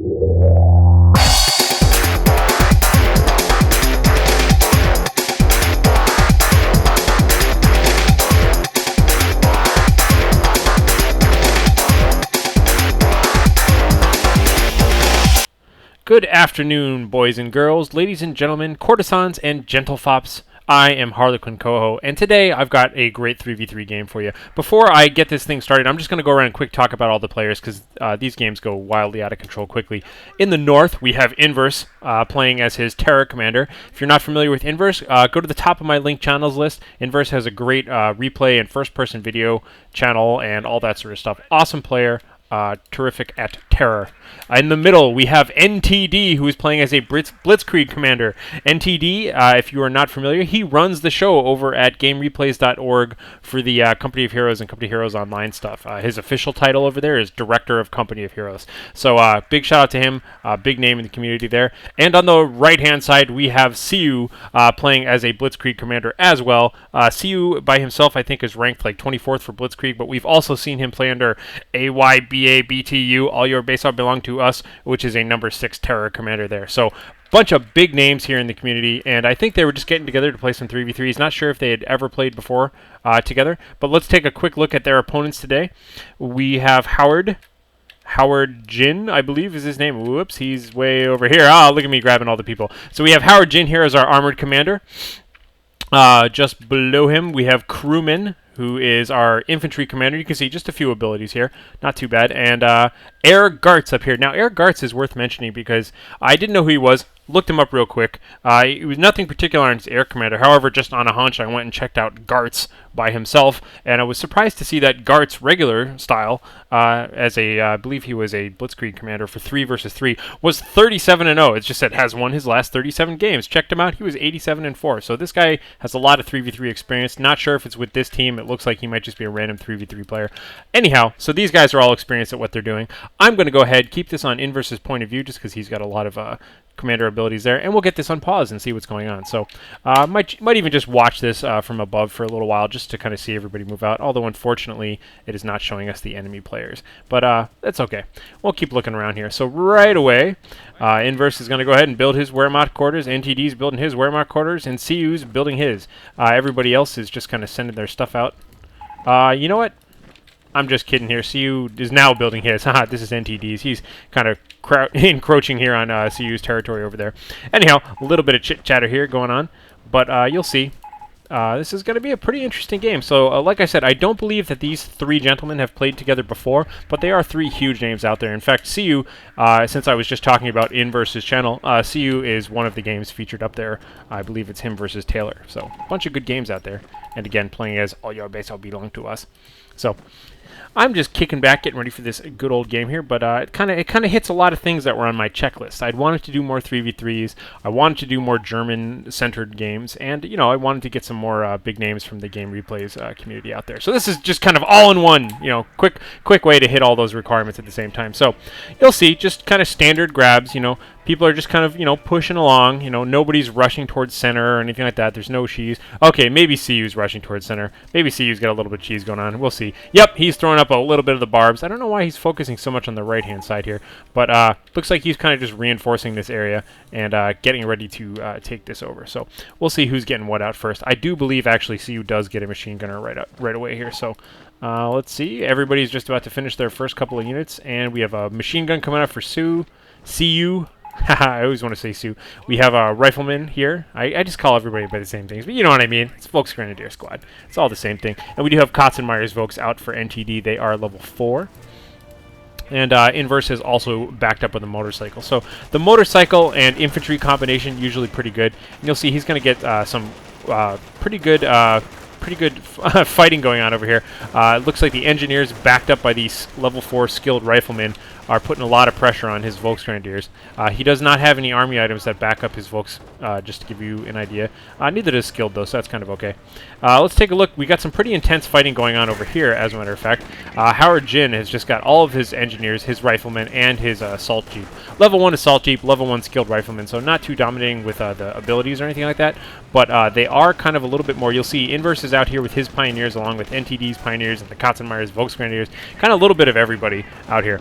Good afternoon, boys and girls, ladies and gentlemen, courtesans and gentlefops. I am HarlequinCoHO, and today I've got a great 3v3 game for you. Before I get this thing started, I'm just going to go around and quick talk about all the players, because these games go wildly out of control quickly. In the north, we have Inverse playing as his Terror Commander. If you're not familiar with Inverse, go to the top of my link channels list. Inverse has a great replay and first-person video channel and all that sort of stuff. Awesome player. Terrific at Terror. In the middle, we have NTD, who is playing as a Blitzkrieg commander. NTD, if you are not familiar, he runs the show over at GameReplays.org for the Company of Heroes and Company of Heroes Online stuff. His official title over there is Director of Company of Heroes. So big shout out to him, big name in the community there. And on the right-hand side, we have Siu playing as a Blitzkrieg commander as well. Siu by himself, I think, is ranked like 24th for Blitzkrieg, but we've also seen him play under AYBABTU, All Your Base All Belong to Us, which is a number 6 Terror Commander there. So bunch of big names here in the community, and I think they were just getting together to play some 3v3s. Not sure if they had ever played before together, but let's take a quick look at their opponents today. We have Howard Jin, I believe is his name. Whoops, he's way over here. Oh, look at me grabbing all the people. So we have Howard Jin here as our Armored Commander. Just below him, we have Crewman, who is our Infantry Commander. You can see just a few abilities here. Not too bad. And Air Gartz up here. Now, Air Gartz is worth mentioning because I didn't know who he was. Looked him up real quick. It was nothing particular on his Air Commander. However, just on a hunch, I went and checked out Gartz by himself, and I was surprised to see that Gartz regular style, as I believe he was a Blitzkrieg commander for 3 versus 3, was 37-0. It just said has won his last 37 games. Checked him out. He was 87-4. So this guy has a lot of 3v3 experience. Not sure if it's with this team. It looks like he might just be a random 3v3 player. Anyhow, so these guys are all experienced at what they're doing. I'm going to go ahead, keep this on Inverse's point of view, just because he's got a lot of commander abilities there, and we'll get this on pause and see what's going on. So might even just watch this from above for a little while just to kind of see everybody move out, although unfortunately it is not showing us the enemy players, but that's okay. We'll keep looking around here. So right away, Inverse is going to go ahead and build his Wehrmacht quarters. NTD's building his Wehrmacht quarters, and CU's building his. Everybody else is just kind of sending their stuff out. You know what? I'm just kidding here. CU is now building his. Haha, this is NTD's. He's kind of encroaching here on CU's territory over there. Anyhow, a little bit of chit-chatter here going on, but you'll see. This is going to be a pretty interesting game. So, like I said, I don't believe that these 3 gentlemen have played together before, but they are 3 huge names out there. In fact, CU, since I was just talking about Inverse's channel, CU is one of the games featured up there. I believe it's him versus Taylor. So, a bunch of good games out there. And again, playing as All Your Base All Belong to Us. So, I'm just kicking back, getting ready for this good old game here, but it kind of hits a lot of things that were on my checklist. I'd wanted to do more 3v3s, I wanted to do more German-centered games, and, you know, I wanted to get some more big names from the Game Replays community out there. So this is just kind of all in one, you know, quick way to hit all those requirements at the same time. So you'll see, just kind of standard grabs, you know, people are just kind of, you know, pushing along. You know, nobody's rushing towards center or anything like that. There's no cheese. Okay, maybe CU's rushing towards center. Maybe CU's got a little bit of cheese going on. We'll see. Yep, he's throwing up a little bit of the barbs. I don't know why he's focusing so much on the right-hand side here, but looks like he's kind of just reinforcing this area and getting ready to take this over. So we'll see who's getting what out first. I do believe, actually, CU does get a machine gunner right away here. So let's see. Everybody's just about to finish their first couple of units, and we have a machine gun coming out for CU. I always want to say Sue. We have a rifleman here. I just call everybody by the same things, but you know what I mean. It's Volks Grenadier Squad. It's all the same thing. And we do have Kotzenmeyer's Volks out for NTD. They are level 4. And Inverse is also backed up with a motorcycle. So the motorcycle and infantry combination usually pretty good. And you'll see he's going to get some pretty good fighting going on over here. It looks like the engineers, backed up by these level 4 skilled riflemen, are putting a lot of pressure on his Volksgrenadiers. He does not have any army items that back up his Volks, just to give you an idea. Neither does skilled, though, so that's kind of okay. Let's take a look. We got some pretty intense fighting going on over here, as a matter of fact. Howard Jin has just got all of his engineers, his riflemen, and his assault jeep. Level 1 assault jeep, level 1 skilled riflemen, so not too dominating with the abilities or anything like that, but they are kind of a little bit more. You'll see Inverse is out here with his pioneers, along with NTD's pioneers and the Kotzenmeyer's Volksgrenadiers, kind of a little bit of everybody out here.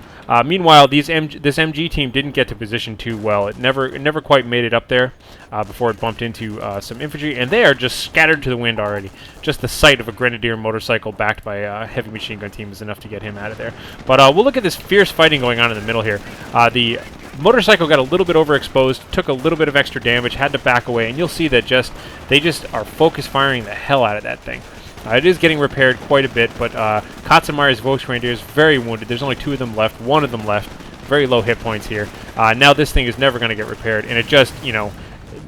Meanwhile, this MG team didn't get to position too well. It never quite made it up there before it bumped into some infantry, and they are just scattered to the wind already. Just the sight of a grenadier motorcycle backed by a heavy machine gun team is enough to get him out of there. But we'll look at this fierce fighting going on in the middle here. The motorcycle got a little bit overexposed, took a little bit of extra damage, had to back away, and you'll see that they just are focus firing the hell out of that thing. It is getting repaired quite a bit, but Katsumaya's Volksgrenadier is very wounded. There's only 2 of them left, 1 of them left. Very low hit points here. Now this thing is never going to get repaired, and it just,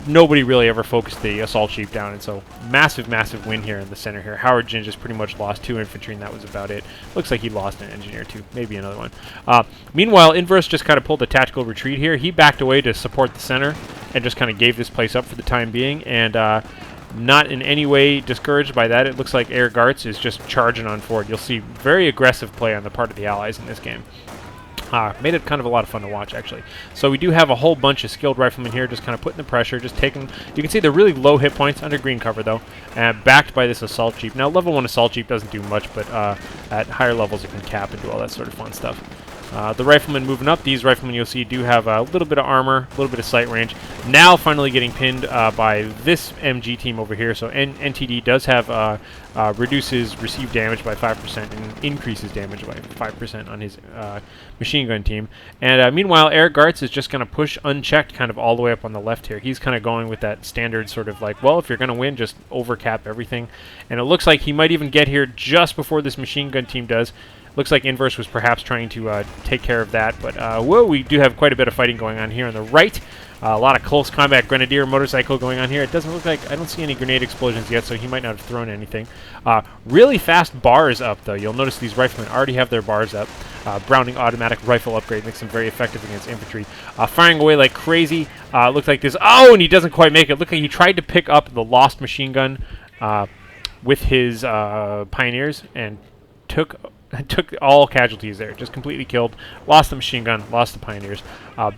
nobody really ever focused the assault sheep down, and so massive win here in the center here. Howard Jin just pretty much lost 2 infantry, and that was about it. Looks like he lost an engineer too, maybe another one. Meanwhile, Inverse just kind of pulled a tactical retreat here. He backed away to support the center and just kind of gave this place up for the time being, and not in any way discouraged by that. It looks like Air Gartz is just charging on forward. You'll see very aggressive play on the part of the Allies in this game. Made it kind of a lot of fun to watch, actually. So we do have a whole bunch of skilled riflemen here, just kind of putting the pressure, just taking... You can see they're really low hit points under green cover, though, backed by this assault jeep. Now, level 1 assault jeep doesn't do much, but at higher levels it can cap and do all that sort of fun stuff. The riflemen moving up. These riflemen, you'll see, do have a little bit of armor, a little bit of sight range. Now finally getting pinned by this MG team over here. So NTD does have reduces received damage by 5% and increases damage by 5% on his machine gun team. And meanwhile, Air Gartz is just going to push unchecked kind of all the way up on the left here. He's kind of going with that standard sort of like, well, if you're going to win, just overcap everything. And it looks like he might even get here just before this machine gun team does. Looks like Inverse was perhaps trying to take care of that, but whoa, we do have quite a bit of fighting going on here on the right. A lot of close combat grenadier motorcycle going on here. It doesn't look like, I don't see any grenade explosions yet, so he might not have thrown anything. Really fast bars up, though. You'll notice these riflemen already have their bars up. Browning automatic rifle upgrade makes them very effective against infantry. Firing away like crazy. Looks like this. Oh, and he doesn't quite make it. Look like he tried to pick up the lost machine gun with his pioneers and took all casualties there, just completely killed, lost the machine gun, lost the pioneers.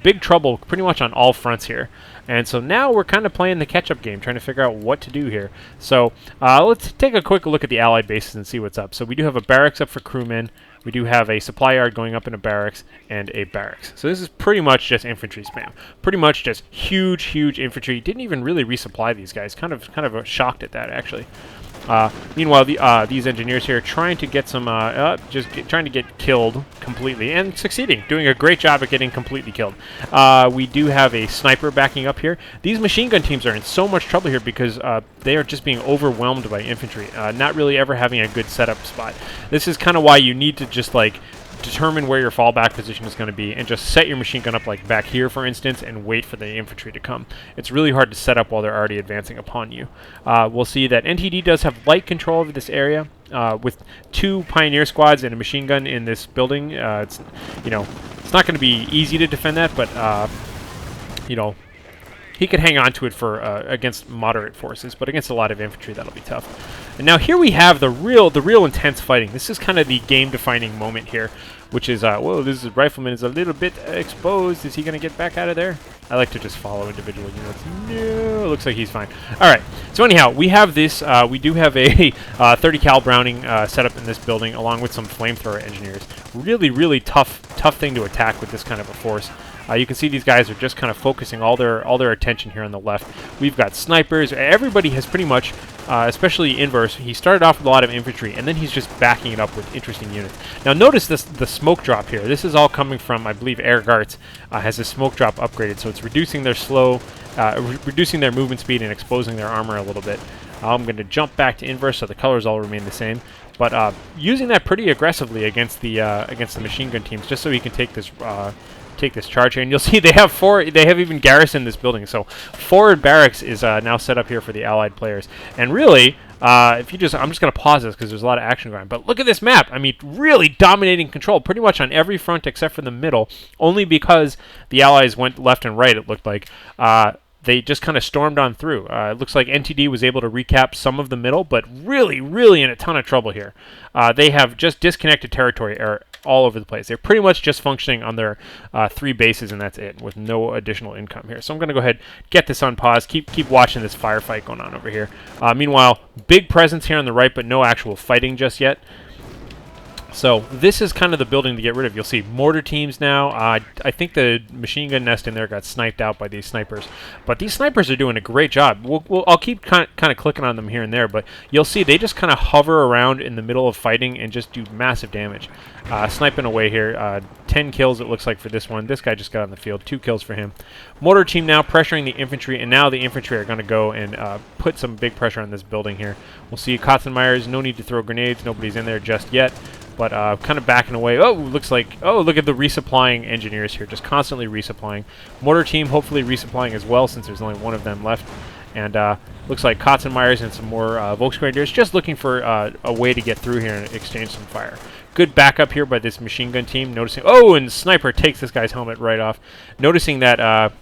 Big trouble pretty much on all fronts here. And so now we're kind of playing the catch-up game, trying to figure out what to do here. So let's take a quick look at the Allied bases and see what's up. So we do have a barracks up for crewmen. We do have a supply yard going up in a barracks and a barracks. So this is pretty much just infantry spam. Pretty much just huge infantry. Didn't even really resupply these guys. Kind of shocked at that, actually. Meanwhile, these engineers here are trying to get some, trying to get killed completely, and succeeding, doing a great job at getting completely killed. We do have a sniper backing up here. These machine gun teams are in so much trouble here because they are just being overwhelmed by infantry, not really ever having a good setup spot. This is kind of why you need to just, like, determine where your fallback position is going to be and just set your machine gun up like back here, for instance, and wait for the infantry to come. It's really hard to set up while they're already advancing upon you. We'll see that NTD does have light control over this area with 2 pioneer squads and a machine gun in this building. It's not going to be easy to defend that, but he could hang on to it for against moderate forces, but against a lot of infantry, that'll be tough. And now here we have the real intense fighting. This is kind of the game-defining moment here, which is, whoa, this rifleman is a little bit exposed. Is he going to get back out of there? I like to just follow individual units. No, looks like he's fine. All right. So anyhow, we have this. We do have a 30 cal Browning set up in this building, along with some flamethrower engineers. Really tough thing to attack with this kind of a force. You can see these guys are just kind of focusing all their attention here on the left. We've got snipers. Everybody has pretty much, especially Inverse, he started off with a lot of infantry, and then he's just backing it up with interesting units. Now notice the smoke drop here. This is all coming from, I believe, Air Gartz has a smoke drop upgraded, so it's reducing their reducing their movement speed and exposing their armor a little bit. I'm going to jump back to Inverse so the colors all remain the same. But using that pretty aggressively against the machine gun teams, just so he can take this charge here, and you'll see they have even garrisoned this building. So forward barracks is now set up here for the Allied players. And really, I'm just going to pause this because there's a lot of action going on. But look at this map. I mean, really dominating control pretty much on every front except for the middle, only because the Allies went left and right, it looked like. They just kind of stormed on through. It looks like NTD was able to recap some of the middle, but really in a ton of trouble here. They have just disconnected territory all over the place. They're pretty much just functioning on their 3 bases, and that's it, with no additional income here. So I'm going to go ahead, get this on pause, keep watching this firefight going on over here. Meanwhile, big presence here on the right, but no actual fighting just yet. So this is kind of the building to get rid of. You'll see mortar teams now. I think the machine gun nest in there got sniped out by these snipers. But these snipers are doing a great job. I'll keep kind of clicking on them here and there, but you'll see they just kind of hover around in the middle of fighting and just do massive damage. Sniping away here. 10 kills it looks like for this one. This guy just got on the field. 2 kills for him. Mortar team now pressuring the infantry, and now the infantry are going to go and put some big pressure on this building here. We'll see Kotzenmeyers. No need to throw grenades. Nobody's in there just yet. But kind of backing away. Oh, looks like... Oh, look at the resupplying engineers here. Just constantly resupplying. Mortar team hopefully resupplying as well, since there's only one of them left. And looks like Kotzenmeyers and some more Volksgrenadiers just looking for a way to get through here and exchange some fire. Good backup here by this machine gun team. Noticing... Oh, and Sniper takes this guy's helmet right off. Noticing that...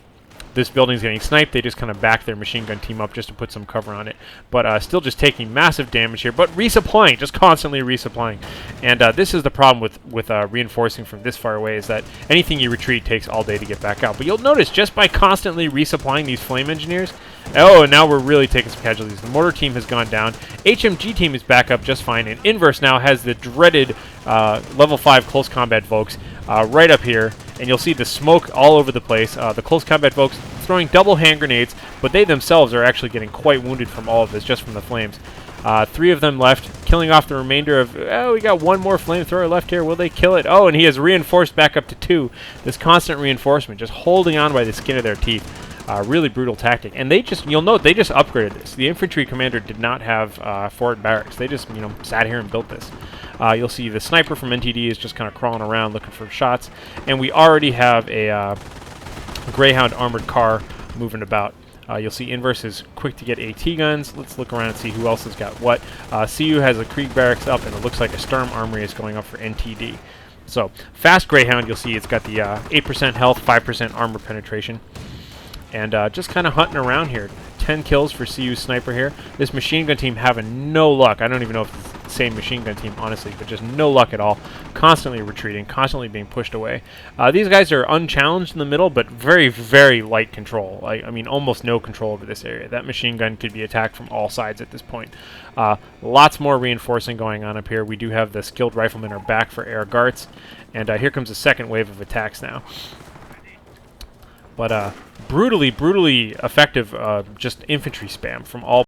this building's getting sniped, they just kind of back their machine gun team up just to put some cover on it. But still just taking massive damage here, but resupplying, just constantly resupplying. And this is the problem with reinforcing from this far away, is that anything you retreat takes all day to get back out. But you'll notice, just by constantly resupplying these flame engineers, oh, and now we're really taking some casualties. The mortar team has gone down. HMG team is back up just fine, and Inverse now has the dreaded level 5 close combat folks right up here. And you'll see the smoke all over the place. The close combat folks throwing double hand grenades, but they themselves are actually getting quite wounded from all of this, just from the flames. 3 of them left, killing off the remainder of... Oh, we got one more flamethrower left here. Will they kill it? Oh, and he has reinforced back up to 2. This constant reinforcement, just holding on by the skin of their teeth. Really brutal tactic. And they just... You'll note, they just upgraded this. The infantry commander did not have forward barracks. They just, sat here and built this. You'll see the sniper from NTD is just kind of crawling around looking for shots. And we already have a Greyhound armored car moving about. You'll see Inverse is quick to get AT guns. Let's look around and see who else has got what. CU has a Krieg barracks up, and it looks like a Sturm armory is going up for NTD. So, fast Greyhound, you'll see it's got the 8% health, 5% armor penetration. And just kind of hunting around here. 10 kills for CU Sniper here. This machine gun team having no luck. I don't even know if it's the same machine gun team, honestly, but just no luck at all. Constantly retreating, constantly being pushed away. These guys are unchallenged in the middle, but very, very light control. I mean, almost no control over this area. That machine gun could be attacked from all sides at this point. Lots more reinforcing going on up here. We do have the skilled riflemen are back for air guards. And here comes a second wave of attacks now. But brutally effective just infantry spam from all